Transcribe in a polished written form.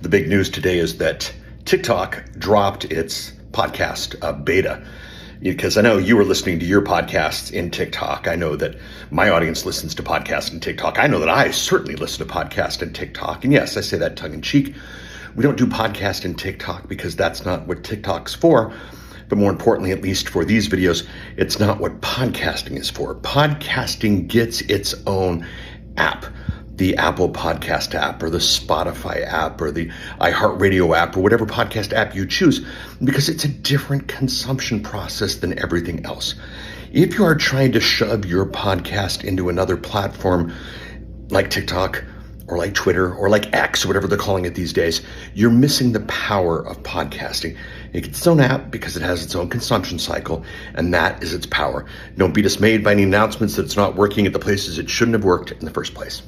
The big news today is that TikTok dropped its podcast beta. Because I know you were listening to your podcasts in TikTok. I know that my audience listens to podcasts in TikTok. I know that I certainly listen to podcasts in TikTok. And yes, I say that tongue in cheek. We don't do podcast in TikTok because that's not what TikTok's for. But more importantly, at least for these videos, it's not what podcasting is for. Podcasting gets its own app. The Apple Podcast app or the Spotify app or the iHeartRadio app or whatever podcast app you choose, because it's a different consumption process than everything else. If you are trying to shove your podcast into another platform like TikTok or like Twitter or like X, or whatever they're calling it these days, you're missing the power of podcasting. It gets its own app because it has its own consumption cycle, and that is its power. Don't be dismayed by any announcements that it's not working at the places it shouldn't have worked in the first place.